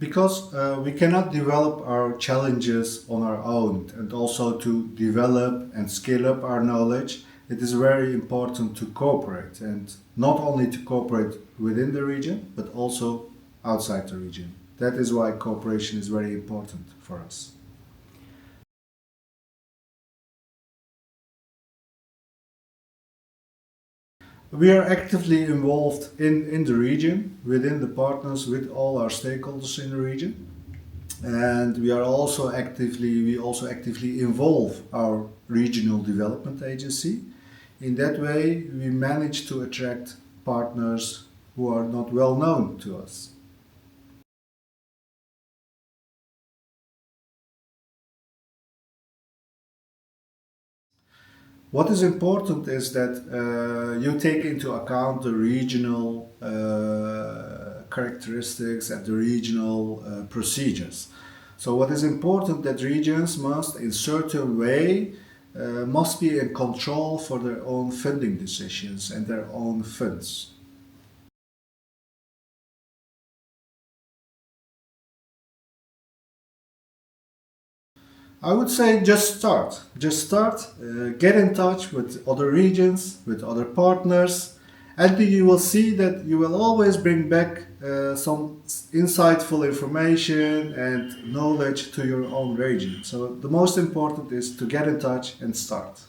Because we cannot develop our challenges on our own, and also to develop and scale up our knowledge, it is very important to cooperate, and not only to cooperate within the region, but also outside the region. That is why cooperation is very important for us. We are actively involved in the region, within the partners, with all our stakeholders in the region. And we also actively involve our regional development agency. In that way, we manage to attract partners who are not well known to us. What is important is that you take into account the regional characteristics and the regional procedures. So what is important that regions must, in certain way, must be in control for their own funding decisions and their own funds. I would say just start. Just start, get in touch with other regions, with other partners, and you will see that you will always bring back some insightful information and knowledge to your own region. So the most important is to get in touch and start.